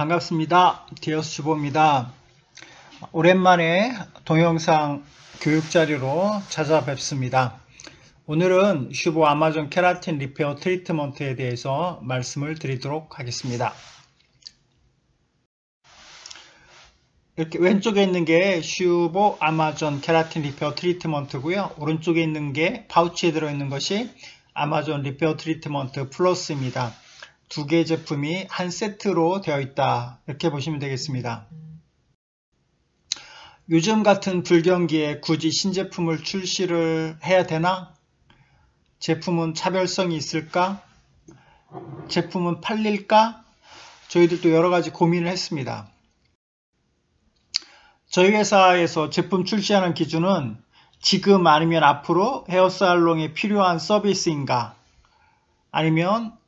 반갑습니다. 디어스 주보입니다. 오랜만에 동영상 교육 자료로 찾아뵙습니다. 오늘은 슈보 아마존 케라틴 리페어 트리트먼트에 대해서 말씀을 드리도록 하겠습니다. 이렇게 왼쪽에 있는 게 슈보 아마존 케라틴 리페어 트리트먼트고요. 오른쪽에 있는 게 파우치에 들어있는 것이 아마존 리페어 트리트먼트 플러스입니다. 두 개의 제품이 한 세트로 되어 있다, 이렇게 보시면 되겠습니다. 요즘 같은 불경기에 굳이 신제품을 출시를 해야 되나? 제품은 차별성이 있을까? 제품은 팔릴까? 저희들도 여러가지 고민을 했습니다. 저희 회사에서 제품 출시하는 기준은 지금 아니면 앞으로 헤어살롱에 필요한 서비스인가, 아니면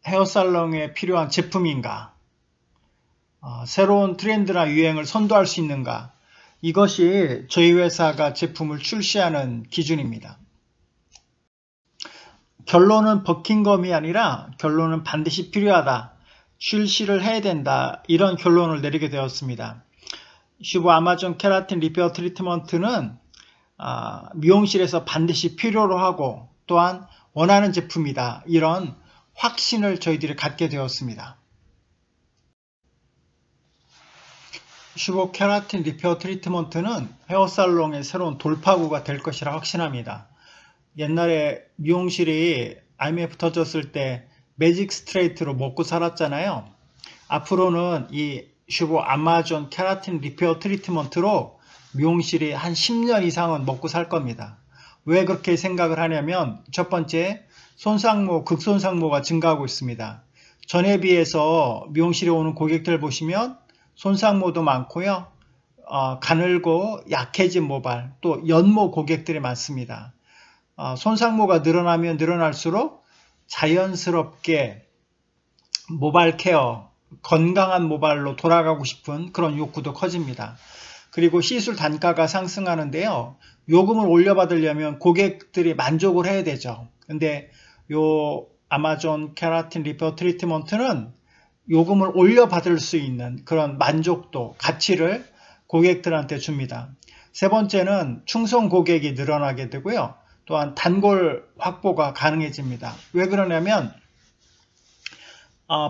헤어살롱에 필요한 제품인가, 새로운 트렌드나 유행을 선도할 수 있는가, 이것이 저희 회사가 제품을 출시하는 기준입니다. 결론은 버킹검이 아니라 결론은 반드시 필요하다, 출시를 해야 된다, 이런 결론을 내리게 되었습니다. 슈보 아마존 케라틴 리페어 트리트먼트는 미용실에서 반드시 필요로 하고 또한 원하는 제품이다, 이런 확신을 저희들이 갖게 되었습니다. 슈보 케라틴 리페어 트리트먼트는 헤어살롱의 새로운 돌파구가 될 것이라 확신합니다. 옛날에 미용실이 IMF 터졌을 때 매직 스트레이트로 먹고 살았잖아요. 앞으로는 이 슈보 아마존 케라틴 리페어 트리트먼트로 미용실이 한 10년 이상은 먹고 살 겁니다. 왜 그렇게 생각을 하냐면, 첫 번째, 손상모, 극손상모가 증가하고 있습니다. 전에 비해서 미용실에 오는 고객들 보시면 손상모도 많고요, 가늘고 약해진 모발, 또 연모 고객들이 많습니다. 손상모가 늘어나면 늘어날수록 자연스럽게 모발 케어, 건강한 모발로 돌아가고 싶은 그런 욕구도 커집니다. 그리고 시술 단가가 상승하는데요, 요금을 올려받으려면 고객들이 만족을 해야 되죠. 근데 요 아마존 케라틴 리페어 트리트먼트는 요금을 올려받을 수 있는 그런 만족도, 가치를 고객들한테 줍니다. 세 번째는 충성 고객이 늘어나게 되고요, 또한 단골 확보가 가능해집니다. 왜 그러냐면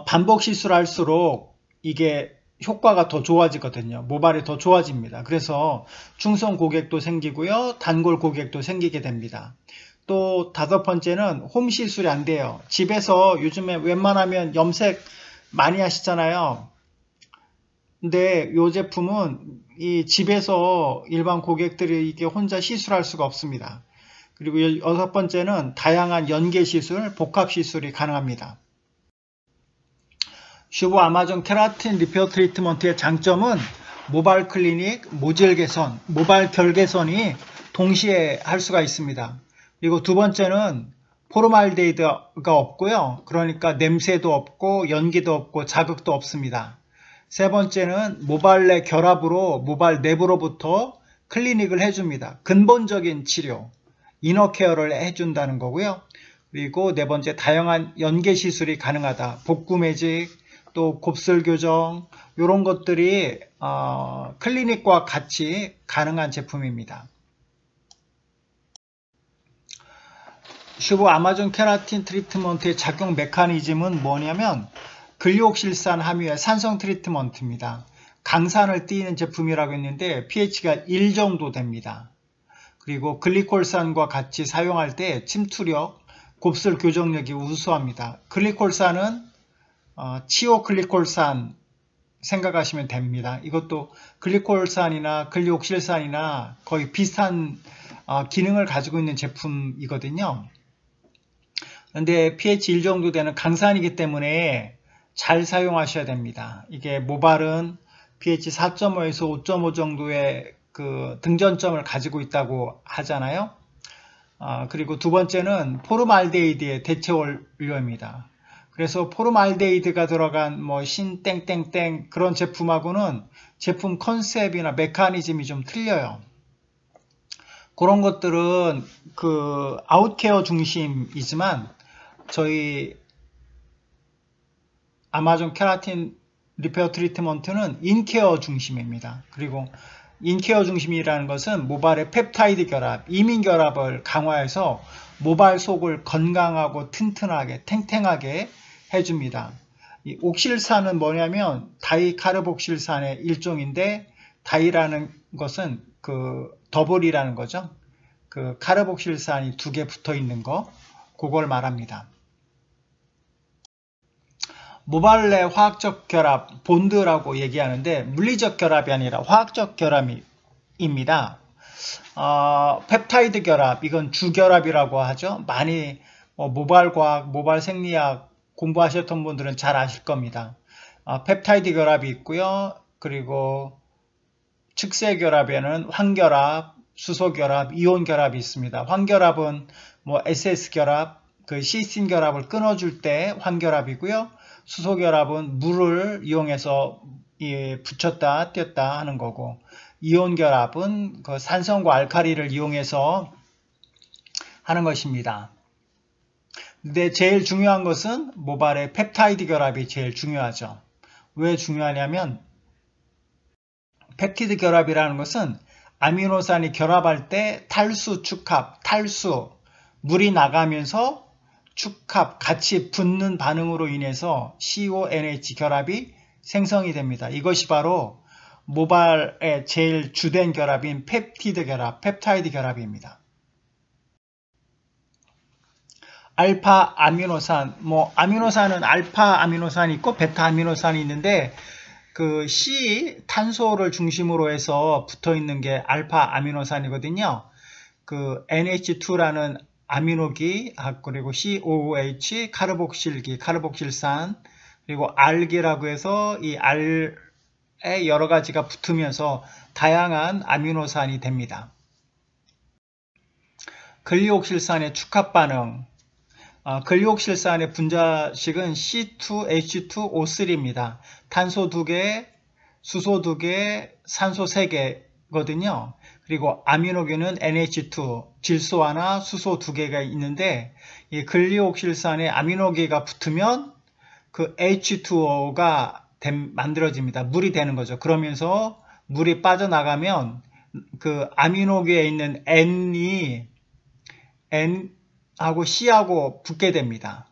반복 시술할수록 이게 효과가 더 좋아지거든요. 모발이 더 좋아집니다. 그래서 충성 고객도 생기고요, 단골 고객도 생기게 됩니다. 또 다섯 번째는 홈 시술이 안 돼요. 집에서 요즘에 웬만하면 염색 많이 하시잖아요. 근데 이 제품은 이 집에서 일반 고객들이 이게 혼자 시술할 수가 없습니다. 그리고 여섯 번째는 다양한 연계 시술, 복합 시술이 가능합니다. 슈보 아마존 케라틴 리페어 트리트먼트의 장점은 모발 클리닉, 모질 개선, 모발 결 개선이 동시에 할 수가 있습니다. 그리고 두 번째는 포르말데히드가 없고요, 그러니까 냄새도 없고 연기도 없고 자극도 없습니다. 세 번째는 모발 내 결합으로 모발 내부로부터 클리닉을 해줍니다. 근본적인 치료, 이너 케어를 해준다는 거고요. 그리고 네 번째, 다양한 연계 시술이 가능하다. 복구 매직, 또 곱슬 교정, 이런 것들이 클리닉과 같이 가능한 제품입니다. 슈보 아마존 케라틴 트리트먼트의 작용 메커니즘은 뭐냐면, 근육실산 함유의 산성 트리트먼트입니다. 강산을 띠는 제품이라고 했는데 pH가 1 정도 됩니다. 그리고 글리콜산과 같이 사용할 때 침투력, 곱슬 교정력이 우수합니다. 글리콜산은 치오글리콜산 생각하시면 됩니다. 이것도 글리콜산이나 근육실산이나 거의 비슷한 기능을 가지고 있는 제품이거든요. 그런데 pH 1 정도 되는 강산이기 때문에 잘 사용하셔야 됩니다. 이게 모발은 pH 4.5에서 5.5 정도의 그 등전점을 가지고 있다고 하잖아요. 그리고 두 번째는 포르말데히드의 대체 원료입니다. 그래서 포르말데히드가 들어간 뭐 신땡땡땡 그런 제품하고는 제품 컨셉이나 메커니즘이 좀 틀려요. 그런 것들은 그 아웃케어 중심이지만 저희 아마존 케라틴 리페어 트리트먼트는 인케어 중심입니다. 그리고 인케어 중심이라는 것은 모발의 펩타이드 결합, 이민 결합을 강화해서 모발 속을 건강하고 튼튼하게 탱탱하게 해줍니다. 이 옥실산은 뭐냐면 다이카르복실산의 일종인데, 다이라는 것은 그 더블이라는 거죠. 그 카르복실산이 두 개 붙어 있는 거, 그걸 말합니다. 모발 내 화학적 결합, 본드라고 얘기하는데 물리적 결합이 아니라 화학적 결합입니다. 펩타이드 결합, 이건 주결합이라고 하죠. 많이 모발과학, 모발 생리학 공부하셨던 분들은 잘 아실 겁니다. 펩타이드 결합이 있고요. 그리고 측세 결합에는 황결합, 수소 결합, 이온 결합이 있습니다. 황결합은 뭐 SS 결합, 그 시스틴 결합을 끊어줄 때 황결합이고요. 수소 결합은 물을 이용해서 붙였다 뗐다 하는 거고, 이온 결합은 그 산성과 알카리를 이용해서 하는 것입니다. 근데 제일 중요한 것은 모발의 펩타이드 결합이 제일 중요하죠. 왜 중요하냐면, 펩티드 결합이라는 것은 아미노산이 결합할 때 탈수, 축합, 탈수, 물이 나가면서 축합, 같이 붙는 반응으로 인해서 CONH 결합이 생성이 됩니다. 이것이 바로 모발의 제일 주된 결합인 펩티드 결합, 펩타이드 결합입니다. 알파 아미노산, 아미노산은 알파 아미노산이 있고 베타 아미노산이 있는데, 그 C 탄소를 중심으로 해서 붙어 있는 게 알파 아미노산이거든요. 그 NH2라는 아미노기, 그리고 COOH, 카르복실기, 카르복실산, 그리고 알기라고 해서 이 알에 여러 가지가 붙으면서 다양한 아미노산이 됩니다. 글리옥실산의 축합 반응, 글리옥실산의 분자식은 C2H2O3입니다. 탄소 2개, 수소 2개, 산소 3개거든요. 그리고 아미노기는 NH2, 질소 하나, 수소 2개가 있는데, 이 글리옥실산에 아미노기가 붙으면 그 H2O가 만들어집니다. 물이 되는 거죠. 그러면서 물이 빠져나가면 그 아미노기에 있는 N이 N하고 C하고 붙게 됩니다.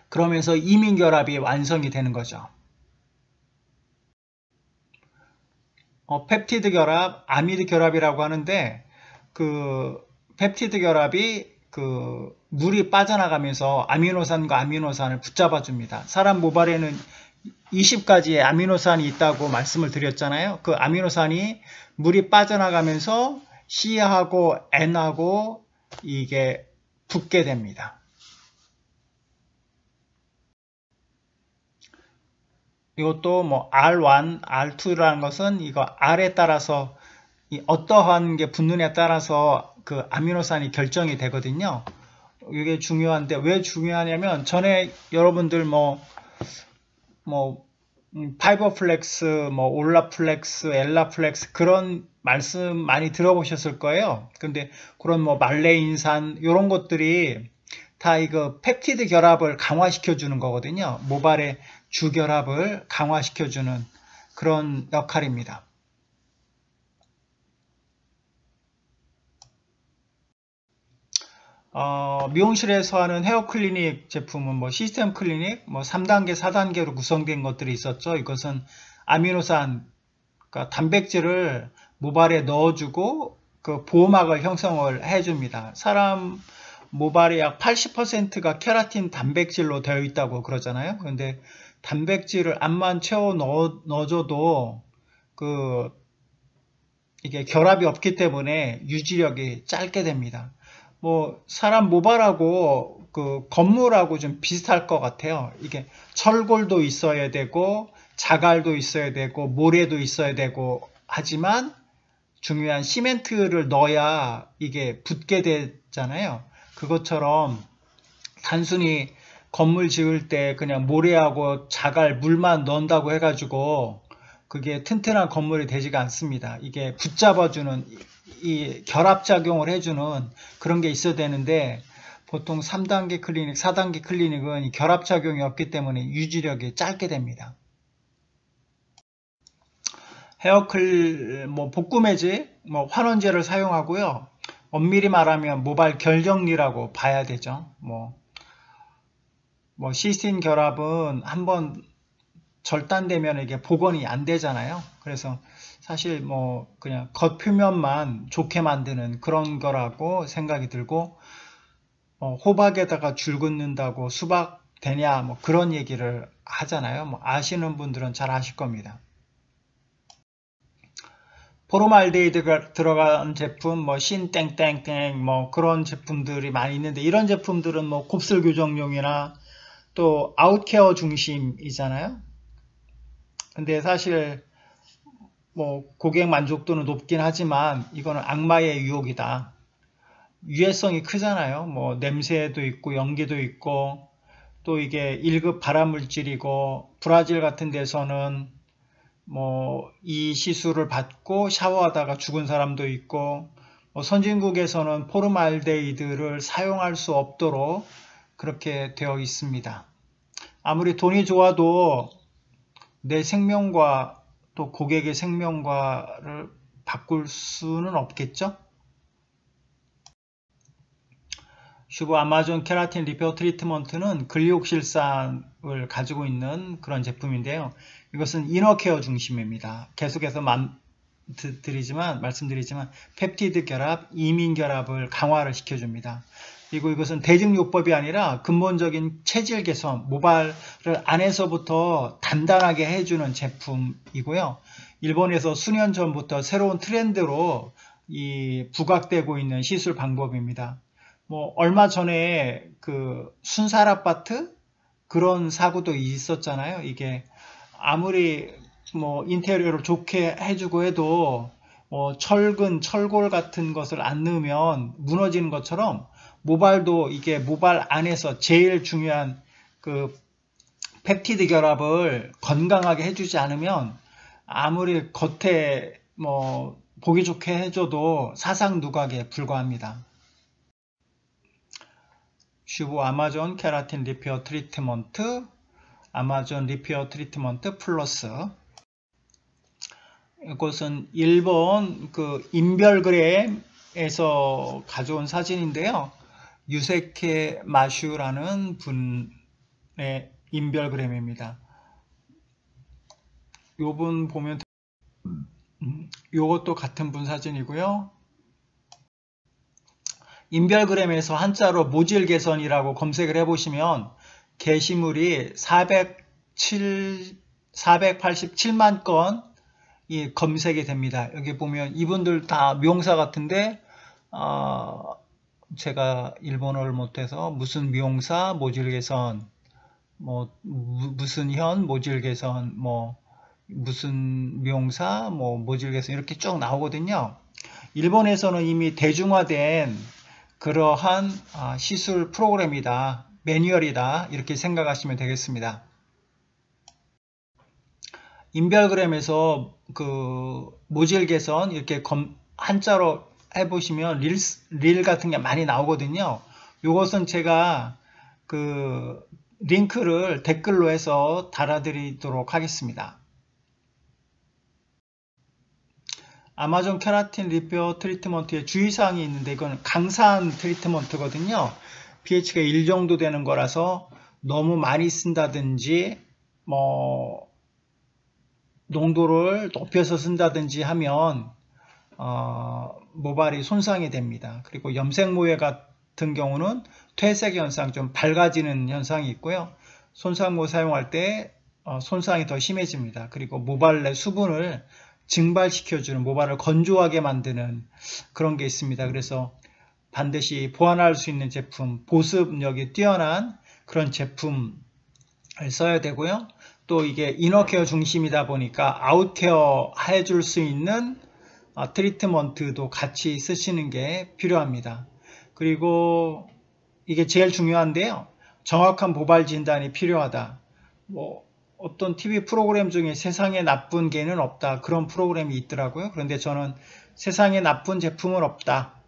그러면서 이민결합이 완성이 되는 거죠. 펩티드 결합, 아미드 결합이라고 하는데, 그 펩티드 결합이 그 물이 빠져나가면서 아미노산과 아미노산을 붙잡아 줍니다. 사람 모발에는 20가지의 아미노산이 있다고 말씀을 드렸잖아요. 그 아미노산이 물이 빠져나가면서 C하고 N하고 이게 붙게 됩니다. 이것도 뭐 R1, R2라는 것은 이거 R에 따라서 어떠한 게 붙느냐에 따라서 그 아미노산이 결정이 되거든요. 이게 중요한데, 왜 중요하냐면, 전에 여러분들 파이버플렉스, 올라플렉스, 엘라플렉스 그런 말씀 많이 들어보셨을 거예요. 근데 그런 말레인산 이런 것들이 다 이거 펩티드 결합을 강화시켜 주는 거거든요. 모발의 주결합을 강화시켜 주는 그런 역할입니다. 미용실에서 하는 헤어 클리닉 제품은 시스템 클리닉 3단계, 4단계로 구성된 것들이 있었죠. 이것은 아미노산, 그러니까 단백질을 모발에 넣어주고 그 보호막을 형성을 해줍니다. 사람 모발의 약 80%가 케라틴 단백질로 되어 있다고 그러잖아요. 그런데 단백질을 암만 채워 넣어줘도 이게 결합이 없기 때문에 유지력이 짧게 됩니다. 사람 모발하고 그 건물하고 좀 비슷할 것 같아요. 이게 철골도 있어야 되고 자갈도 있어야 되고 모래도 있어야 되고 하지만 중요한 시멘트를 넣어야 이게 붙게 되잖아요. 그것처럼 단순히 건물 지을 때 그냥 모래하고 자갈, 물만 넣는다고 해가지고 그게 튼튼한 건물이 되지가 않습니다. 이게 붙잡아주는 이 결합작용을 해주는 그런 게 있어야 되는데, 보통 3단계 클리닉, 4단계 클리닉은 이 결합작용이 없기 때문에 유지력이 짧게 됩니다. 헤어클, 복구 매직, 환원제를 사용하고요. 엄밀히 말하면 모발 결정리라고 봐야 되죠. 시스틴 결합은 한번 절단되면 이게 복원이 안 되잖아요. 그래서 사실 그냥 겉표면만 좋게 만드는 그런 거라고 생각이 들고, 호박에다가 줄 긋는다고 수박 되냐 그런 얘기를 하잖아요. 아시는 분들은 잘 아실 겁니다. 포르말데히드가 들어간 제품, 신땡땡땡, 그런 제품들이 많이 있는데, 이런 제품들은 곱슬 교정용이나 또 아웃케어 중심이잖아요. 근데 사실 고객 만족도는 높긴 하지만 이거는 악마의 유혹이다. 유해성이 크잖아요. 냄새도 있고 연기도 있고, 또 이게 1급 발암물질이고, 브라질 같은 데서는 이 시술을 받고 샤워하다가 죽은 사람도 있고, 선진국에서는 포르말데히드를 사용할 수 없도록 그렇게 되어 있습니다. 아무리 돈이 좋아도 내 생명과 또 고객의 생명과를 바꿀 수는 없겠죠? 슈브 아마존 케라틴 리페어 트리트먼트는 글리옥실산을 가지고 있는 그런 제품인데요. 이것은 이너케어 중심입니다. 계속해서 말씀드리지만 펩티드 결합, 이민 결합을 강화를 시켜줍니다. 그리고 이것은 대증요법이 아니라 근본적인 체질 개선, 모발을 안에서부터 단단하게 해주는 제품이고요. 일본에서 수년 전부터 새로운 트렌드로 부각되고 있는 시술 방법입니다. 얼마 전에 그 순살 아파트 그런 사고도 있었잖아요. 이게 아무리 인테리어를 좋게 해주고 해도 철근, 철골 같은 것을 안 넣으면 무너지는 것처럼 모발도 이게 모발 안에서 제일 중요한 그 펩티드 결합을 건강하게 해주지 않으면 아무리 겉에 보기 좋게 해줘도 사상 누각에 불과합니다. 슈브 아마존 케라틴 리페어 트리트먼트, 아마존 리페어 트리트먼트 플러스. 이것은 일본 그 인별그램에서 가져온 사진인데요. 유세케 마슈라는 분의 인별그램입니다. 요분 보면 요것도 같은 분 사진이고요. 인별그램에서 한자로 모질 개선이라고 검색을 해보시면 게시물이 487만 건이 검색이 됩니다. 여기 보면 이분들 다 미용사 같은데 제가 일본어를 못해서 무슨 미용사 모질 개선, 무슨 현 모질 개선, 무슨 미용사 모질 개선 이렇게 쭉 나오거든요. 일본에서는 이미 대중화된 그러한 시술 프로그램이다, 매뉴얼이다 이렇게 생각하시면 되겠습니다. 인별그램에서 그 모질 개선 이렇게 한자로 해보시면 릴 같은 게 많이 나오거든요. 이것은 제가 그 링크를 댓글로 해서 달아드리도록 하겠습니다. 아마존 케라틴 리페어 트리트먼트의 주의사항이 있는데 이건 강산 트리트먼트거든요. pH가 1 정도 되는 거라서 너무 많이 쓴다든지 농도를 높여서 쓴다든지 하면 모발이 손상이 됩니다. 그리고 염색모에 같은 경우는 퇴색 현상, 좀 밝아지는 현상이 있고요. 손상모 사용할 때 손상이 더 심해집니다. 그리고 모발 내 수분을 증발시켜주는, 모발을 건조하게 만드는 그런 게 있습니다. 그래서 반드시 보완할 수 있는 제품, 보습력이 뛰어난 그런 제품을 써야 되고요. 또 이게 이너케어 중심이다 보니까 아웃케어 해줄 수 있는 트리트먼트도 같이 쓰시는 게 필요합니다. 그리고 이게 제일 중요한데요. 정확한 모발 진단이 필요하다. 어떤 TV 프로그램 중에 세상에 나쁜 개는 없다. 그런 프로그램이 있더라고요. 그런데 저는 세상에 나쁜 제품은 없다.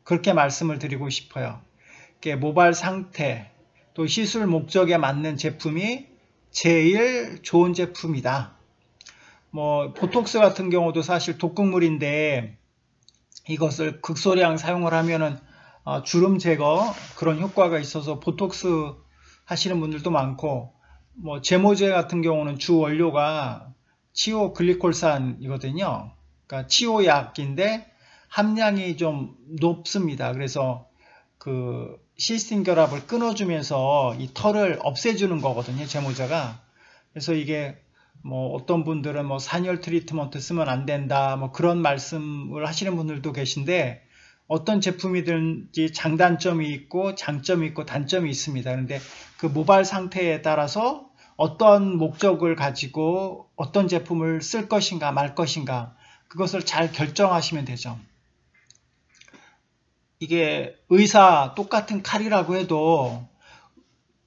그렇게 말씀을 드리고 싶어요. 모발 상태 또 시술 목적에 맞는 제품이 제일 좋은 제품이다. 뭐 보톡스 같은 경우도 사실 독극물인데 이것을 극소량 사용을 하면은 주름 제거 그런 효과가 있어서 보톡스 하시는 분들도 많고, 뭐 제모제 같은 경우는 주 원료가 치오 글리콜산이거든요. 그러니까 치오약인데 함량이 좀 높습니다. 그래서 그 시스틴 결합을 끊어주면서 이 털을 없애주는 거거든요, 제모제가. 그래서 이게 뭐 어떤 분들은 뭐 산열 트리트먼트 쓰면 안 된다, 뭐 그런 말씀을 하시는 분들도 계신데, 어떤 제품이든지 장단점이 있고 장점이 있고 단점이 있습니다. 그런데 그 모발 상태에 따라서 어떤 목적을 가지고 어떤 제품을 쓸 것인가 말 것인가, 그것을 잘 결정하시면 되죠. 이게 똑같은 칼이라고 해도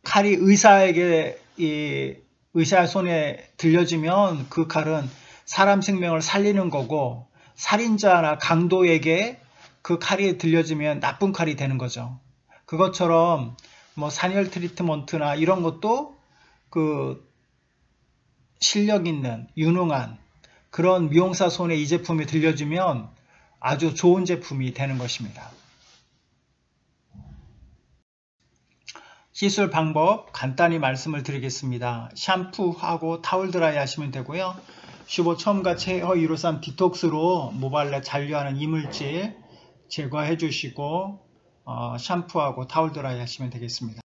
칼이 의사에게 의사의 손에 들려지면 그 칼은 사람 생명을 살리는 거고, 살인자나 강도에게 그 칼이 들려지면 나쁜 칼이 되는 거죠. 그것처럼 뭐 산열 트리트먼트나 이런 것도 그 실력 있는 유능한 그런 미용사 손에 이 제품이 들려지면 아주 좋은 제품이 되는 것입니다. 시술 방법 간단히 말씀을 드리겠습니다. 샴푸하고 타월 드라이 하시면 되고요. 슈보 첨가 헤어 153 디톡스로 모발에 잔류하는 이물질 제거해 주시고 샴푸하고 타월 드라이 하시면 되겠습니다.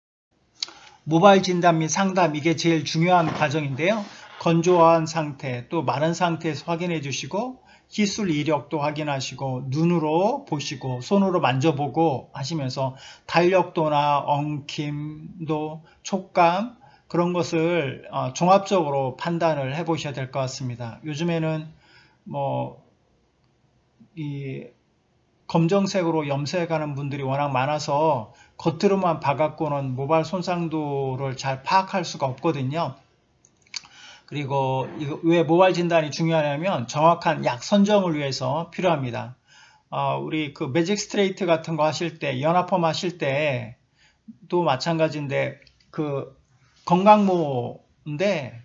모발 진단 및 상담, 이게 제일 중요한 과정인데요. 건조한 상태 또 마른 상태에서 확인해 주시고 시술 이력도 확인하시고 눈으로 보시고 손으로 만져보고 하시면서 탄력도나 엉킴도 촉감 그런 것을 종합적으로 판단을 해 보셔야 될 것 같습니다. 요즘에는 뭐 이 검정색으로 염색하는 분들이 워낙 많아서 겉으로만 봐갖고는 모발 손상도를 잘 파악할 수가 없거든요. 그리고 왜 모발 진단이 중요하냐면 정확한 약 선정을 위해서 필요합니다. 우리 그 매직 스트레이트 같은 거 하실 때, 연화펌 하실 때도 마찬가지인데, 그 건강모인데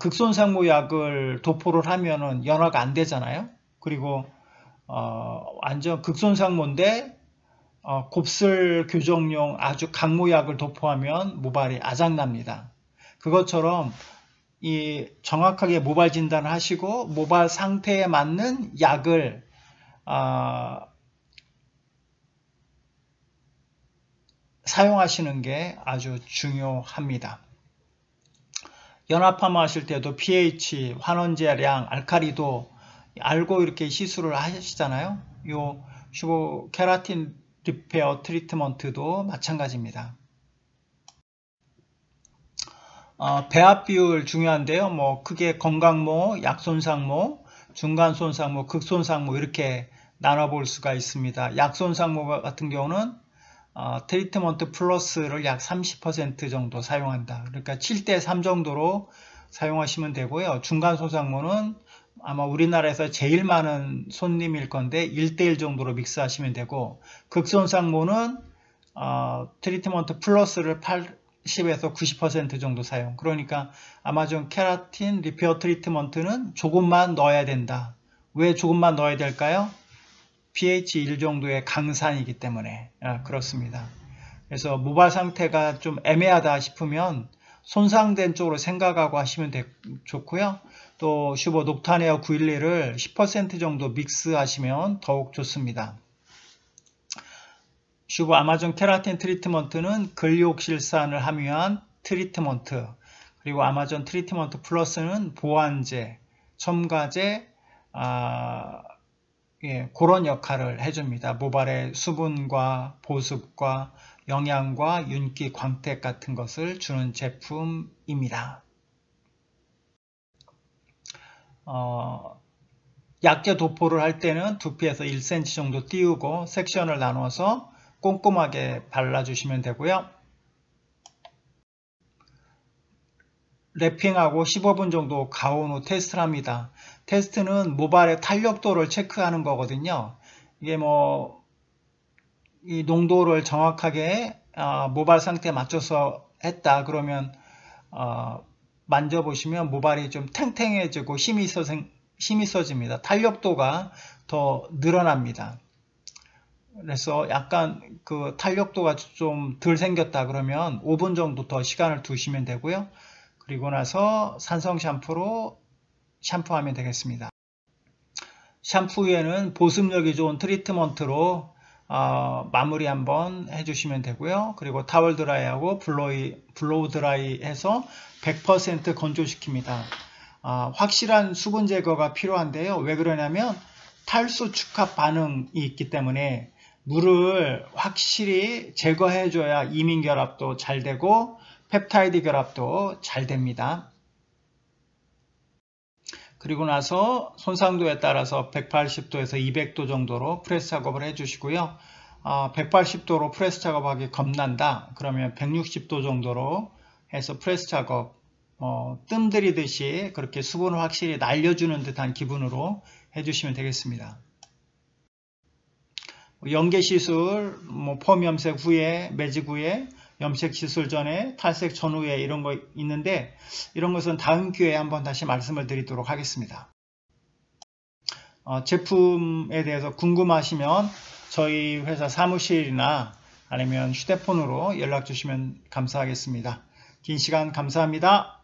극손상모 약을 도포를 하면은 연화가 안 되잖아요. 그리고 완전 극손상모인데 곱슬 교정용 아주 강모약을 도포하면 모발이 아작납니다. 그것처럼 정확하게 모발 진단을 하시고 모발 상태에 맞는 약을 사용하시는 게 아주 중요합니다. 연화파마 하실 때도 pH, 환원제량, 알카리도 알고 이렇게 시술을 하시잖아요. 요 슈보 케라틴 리페어 트리트먼트도 마찬가지입니다. 배합 비율 중요한데요. 뭐 크게 건강모, 약손상모, 중간손상모, 극손상모 이렇게 나눠볼 수가 있습니다. 약손상모 같은 경우는 트리트먼트 플러스를 약 30% 정도 사용한다. 그러니까 7대 3 정도로 사용하시면 되고요. 중간손상모는 아마 우리나라에서 제일 많은 손님일 건데 1대1 정도로 믹스하시면 되고, 극손상모는 트리트먼트 플러스를 80에서 90% 정도 사용. 그러니까 아마존 케라틴 리페어 트리트먼트는 조금만 넣어야 된다. 왜 조금만 넣어야 될까요? pH 1 정도의 강산이기 때문에 그렇습니다. 그래서 모발 상태가 좀 애매하다 싶으면 손상된 쪽으로 생각하고 하시면 좋고요. 또 슈보 녹탄에어 911을 10% 정도 믹스하시면 더욱 좋습니다. 슈보 아마존 케라틴 트리트먼트는 근리옥실산을 함유한 트리트먼트, 그리고 아마존 트리트먼트 플러스는 보완제, 첨가제, 그런 역할을 해줍니다. 모발의 수분과 보습과 영양과 윤기, 광택 같은 것을 주는 제품입니다. 약제 도포를 할 때는 두피에서 1cm 정도 띄우고 섹션을 나눠서 꼼꼼하게 발라주시면 되고요. 랩핑하고 15분 정도 가온 후 테스트를 합니다. 테스트는 모발의 탄력도를 체크하는 거거든요. 이게 뭐 이 농도를 정확하게 모발 상태에 맞춰서 했다 그러면 만져보시면 모발이 좀 탱탱해지고 힘이 있어집니다. 탄력도가 더 늘어납니다. 그래서 약간 그 탄력도가 좀 덜 생겼다 그러면 5분 정도 더 시간을 두시면 되고요. 그리고 나서 산성 샴푸로 샴푸하면 되겠습니다. 샴푸 후에는 보습력이 좋은 트리트먼트로 마무리 한번 해주시면 되고요. 그리고 타월 드라이하고 블로우 드라이 해서 100% 건조시킵니다. 확실한 수분 제거가 필요한데요. 왜 그러냐면 탈수 축합 반응이 있기 때문에 물을 확실히 제거해줘야 이민 결합도 잘 되고 펩타이드 결합도 잘 됩니다. 그리고 나서 손상도에 따라서 180도에서 200도 정도로 프레스 작업을 해주시고요. 180도로 프레스 작업하기 겁난다. 그러면 160도 정도로 해서 프레스 작업 뜸 들이듯이 그렇게 수분을 확실히 날려주는 듯한 기분으로 해주시면 되겠습니다. 연계 시술, 폼 염색 후에, 매직 후에, 염색 시술 전에, 탈색 전후에 이런 거 있는데 이런 것은 다음 기회에 한번 다시 말씀을 드리도록 하겠습니다. 제품에 대해서 궁금하시면 저희 회사 사무실이나 아니면 휴대폰으로 연락 주시면 감사하겠습니다. 긴 시간 감사합니다.